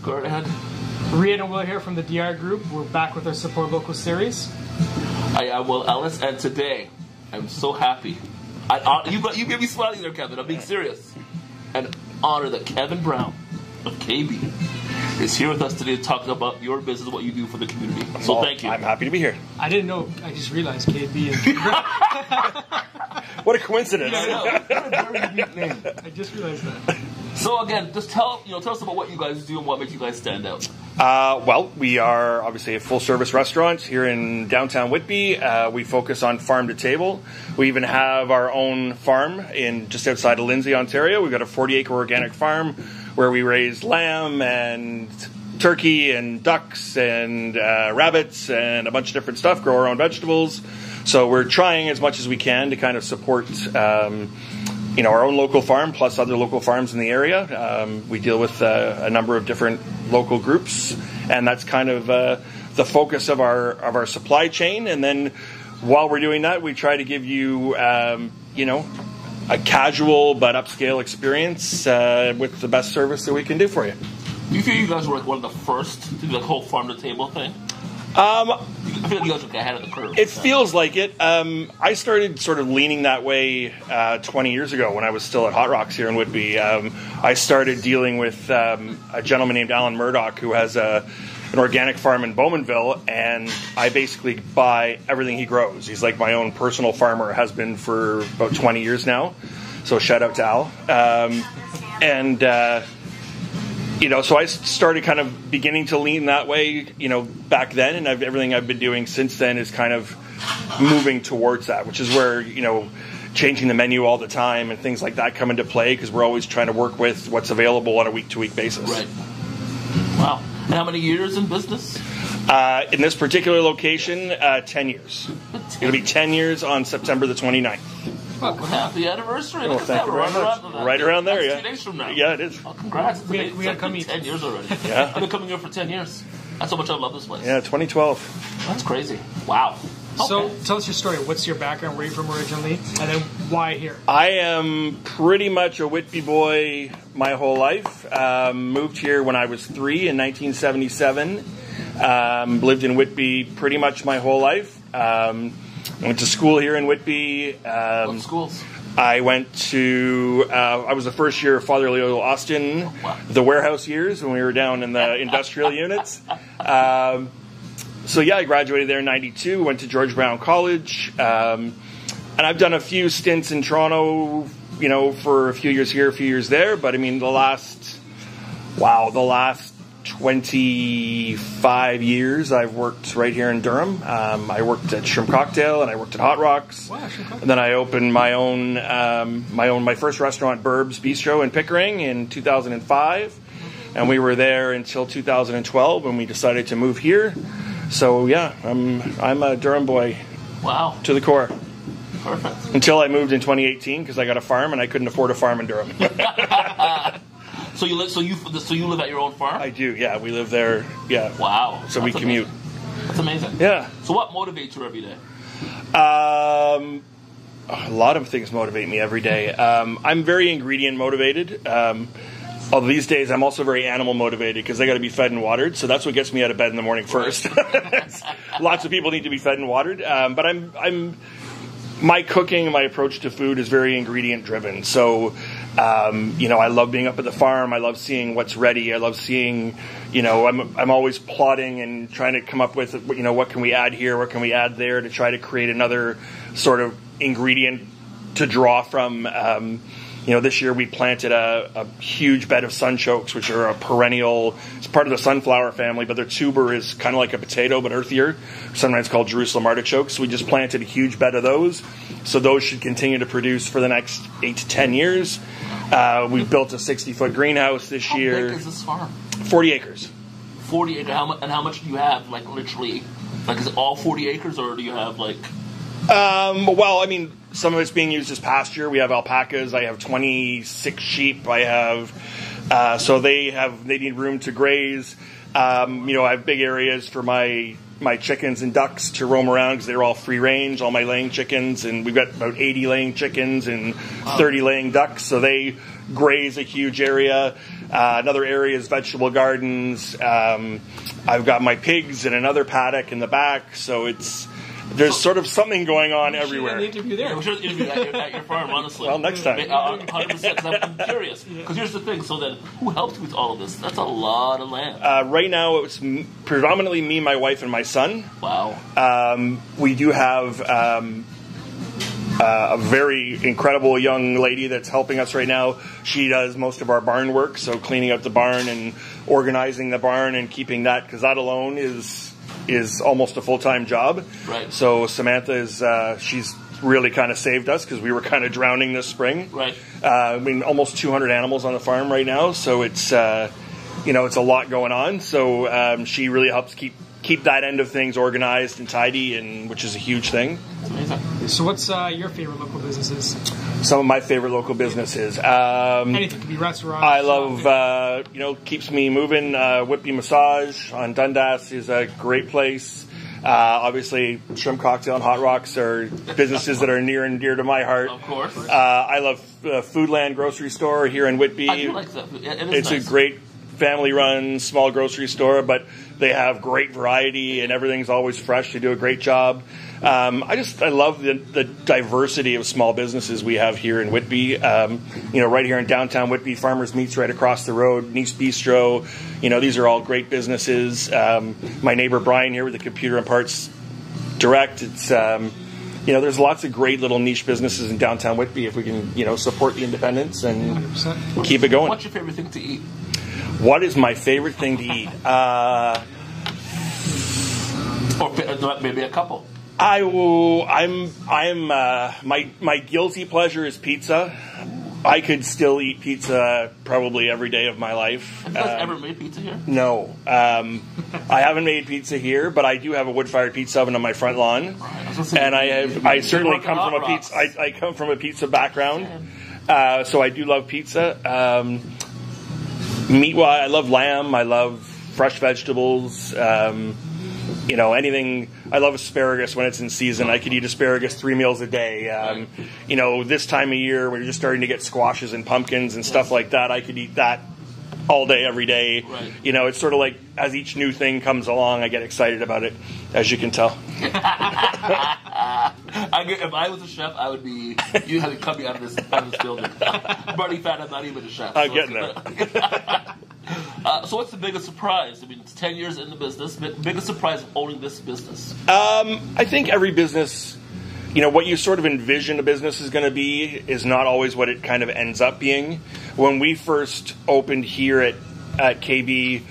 Go right ahead. Rian and Will here from the DR Group. We're back with our Support Local series. I am Will Ellis, and today I'm so happy. You made me smiling there, Kevin. I'm being serious. And honor that Kevin Brown of KB is here with us today to talk about your business, what you do for the community. So well, thank you. I'm happy to be here. I didn't know. I just realized KB is. What a coincidence! Yeah, I know. What a very unique name. I just realized that. So again, just tell us about what you guys do and what makes you guys stand out. Well, we are obviously a full-service restaurant here in downtown Whitby. We focus on farm to table. We even have our own farm in just outside of Lindsay, Ontario. We've got a 40-acre organic farm where we raise lamb and turkey and ducks and rabbits and a bunch of different stuff, grow our own vegetables. So we're trying as much as we can to kind of support our own local farm plus other local farms in the area. We deal with a number of different local groups, and that's kind of the focus of our supply chain. And then while we're doing that, we try to give you a casual but upscale experience with the best service that we can do for you. Do you feel you guys were like one of the first to do the whole farm to table thing? I feel like you guys were ahead of the curve. It feels like it. I started sort of leaning that way 20 years ago when I was still at Hot Rocks here in Whitby. I started dealing with a gentleman named Alan Murdoch who has an organic farm in Bowmanville, and I basically buy everything he grows. He's like my own personal farmer, has been for about 20 years now. So shout out to Al. So I started kind of beginning to lean that way, back then, and everything I've been doing since then is kind of moving towards that, which is where, changing the menu all the time and things like that come into play, because we're always trying to work with what's available on a week-to-week basis. Right. Wow. And how many years in business? In this particular location, 10 years. It'll be 10 years on September the 29th. Well, happy anniversary. Well, thank you very much. Right around there, yeah. 2 days from now. Yeah, it is. Oh, congrats. We gotta come eat. 10 years already. Yeah. I've been coming here for 10 years. That's how much I love this place. Yeah, 2012. That's crazy. Wow. Okay. So tell us your story. What's your background? Where are you from originally? And then why here? I am pretty much a Whitby boy my whole life. Moved here when I was 3 in 1977. Lived in Whitby pretty much my whole life. Went to school here in Whitby. What schools? I went to, I was the first year of Father Leo Austin, the warehouse years when we were down in the industrial units. I graduated there in 92, went to George Brown College, and I've done a few stints in Toronto, for a few years here, a few years there, but I mean, the last 25 years I've worked right here in Durham. I worked at Shrimp Cocktail and I worked at Hot Rocks. Wow, and then I opened my first restaurant, Burbs Bistro in Pickering in 2005. And we were there until 2012 when we decided to move here. So yeah, I'm a Durham boy. Wow. To the core. Perfect. Until I moved in 2018 because I got a farm and I couldn't afford a farm in Durham. So you live at your own farm? I do, yeah. We live there, yeah. Wow. So we commute. Amazing. That's amazing. Yeah. So what motivates you every day? A lot of things motivate me every day. I'm very ingredient motivated. Although these days I'm also very animal motivated because they got to be fed and watered. So that's what gets me out of bed in the morning first. Lots of people need to be fed and watered. But my cooking, my approach to food is very ingredient driven. So, I love being up at the farm. I love seeing what's ready. I love seeing, I'm always plotting and trying to come up with, what can we add here? What can we add there to try to create another sort of ingredient to draw from. This year we planted a huge bed of sunchokes, which are a perennial. It's part of the sunflower family, but their tuber is kind of like a potato, but earthier. Sometimes called Jerusalem artichokes. We just planted a huge bed of those. So those should continue to produce for the next 8 to 10 years. We built a 60-foot greenhouse this year. How big is this farm? 40 acres. 40 acres. And how much do you have, like, literally? Like, is it all 40 acres, or do you have, like... Some of it's being used as pasture. We have alpacas. I have 26 sheep. I have, so they need room to graze. I have big areas for my chickens and ducks to roam around because they're all free range, all my laying chickens, and we've got about 80 laying chickens and 30 laying ducks, so they graze a huge area. Another area is vegetable gardens. I've got my pigs in another paddock in the back, so there's sort of something going on everywhere. We should interview there. We should interview at your farm, honestly. Well, next time. 100%, because I'm curious. Because here's the thing, so then who helps with all of this? That's a lot of land. Right now, it's predominantly me, my wife, and my son. Wow. We do have a very incredible young lady that's helping us right now. She does most of our barn work, so cleaning up the barn and organizing the barn and keeping that, because that alone is almost a full-time job. Right. So Samantha she's really kind of saved us because we were kind of drowning this spring. Right. I mean, almost 200 animals on the farm right now, so it's it's a lot going on. So she really helps keep that end of things organized and tidy, and which is a huge thing. That's amazing. So what's your favorite local businesses? Some of my favorite local businesses. Anything, could be restaurants. I love, keeps me moving. Whitby Massage on Dundas is a great place. Obviously, Shrimp Cocktail and Hot Rocks are businesses that are near and dear to my heart. Of course. I love Foodland Grocery Store here in Whitby. I do like that. It's nice. A great family-run small grocery store, but they have great variety and everything's always fresh. They do a great job. I love the diversity of small businesses we have here in Whitby. Right here in downtown Whitby, Farmers Meats right across the road, Nice Bistro. These are all great businesses. My neighbor Brian here with the Computer and Parts Direct. It's there's lots of great little niche businesses in downtown Whitby if we can support the independents and 100%. keep it going. What's your favorite thing to eat? What is my favorite thing to eat? Or maybe a couple. My guilty pleasure is pizza. I could still eat pizza probably every day of my life. Have you guys ever made pizza here? No. I haven't made pizza here, but I do have a wood-fired pizza oven on my front lawn. And I certainly come from a pizza. I come from a pizza background, so I do love pizza. Meat-wise, I love lamb. I love fresh vegetables. Anything. I love asparagus when it's in season. I could eat asparagus 3 meals a day. This time of year when you're just starting to get squashes and pumpkins and stuff like that, I could eat that all day, every day. Right. It's sort of like as each new thing comes along, I get excited about it, as you can tell. If I was a chef, I would be. You had to cut me out of this building. I'm already fat. I'm not even a chef. I'm getting there. So what's the biggest surprise? I mean, it's 10 years in the business. Biggest surprise of owning this business? I think every business, what you sort of envision a business is going to be is not always what it kind of ends up being. When we first opened here at KB,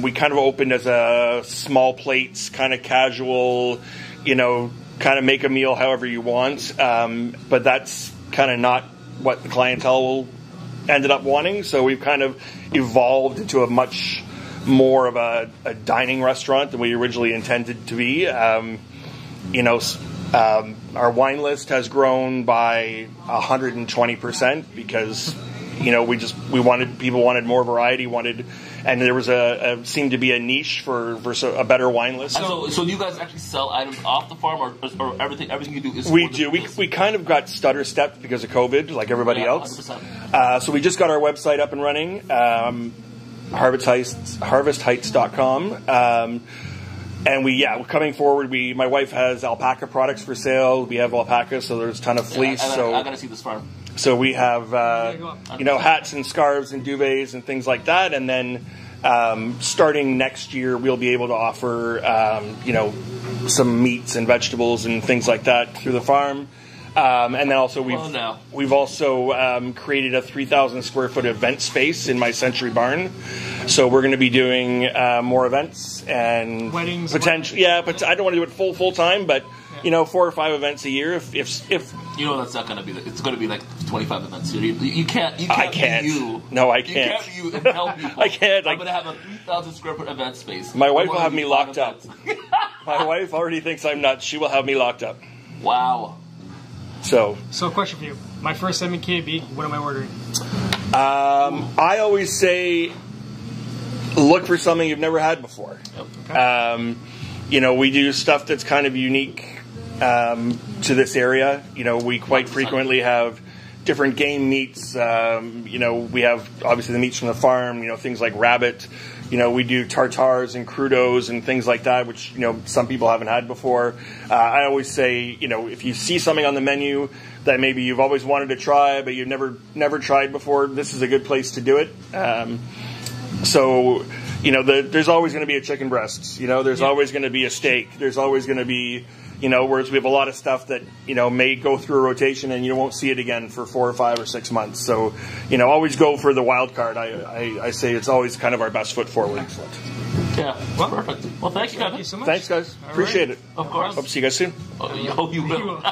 we kind of opened as a small plates, kind of casual, kind of make a meal however you want. But that's kind of not what the clientele ended up wanting. So we've kind of evolved into a much more of a dining restaurant than we originally intended to be. Our wine list has grown by 120% because people wanted more variety, and there was seemed to be a niche for a better wine list. So you guys actually sell items off the farm, or everything you do is we do. We kind of got stutter stepped because of COVID, like everybody else. 100%. So we just got our website up and running, harvestheights.com. And coming forward, my wife has alpaca products for sale. We have alpaca, so there's a ton of fleece. I gotta see this farm. So we have, hats and scarves and duvets and things like that. And then starting next year, we'll be able to offer, some meats and vegetables and things like that through the farm. And then also we've also created a 3,000 square foot event space in my Century Barn. So we're going to be doing more events and weddings, potential. Yeah, but I don't want to do it full time, but 4 or 5 events a year. If that's not going to be. It's going to be like 25 events a year. You can't. I can't. Be you. No, I can't. You can't be you and help people. I can't. I'm going to have a 3,000 square foot event space. My wife will have me locked up. My wife already thinks I'm nuts. She will have me locked up. Wow. So a question for you. My first time in KB, what am I ordering? I always say, look for something you've never had before. Okay. We do stuff that's kind of unique to this area. We quite frequently have different game meats. We have obviously the meats from the farm. Things like rabbit. We do tartars and crudos and things like that, which some people haven't had before. I always say, if you see something on the menu that maybe you've always wanted to try, but you've never tried before, this is a good place to do it. There's always going to be a chicken breast. There's always going to be a steak. There's always going to be, whereas we have a lot of stuff that, may go through a rotation and you won't see it again for 4 or 5 or 6 months. So, always go for the wild card. I say it's always kind of our best foot forward. Excellent. Yeah, well, perfect. Well, thank you, Kevin. Thank you so much. Thanks, guys. Appreciate it. Of course. Hope to see you guys soon. Oh, you will.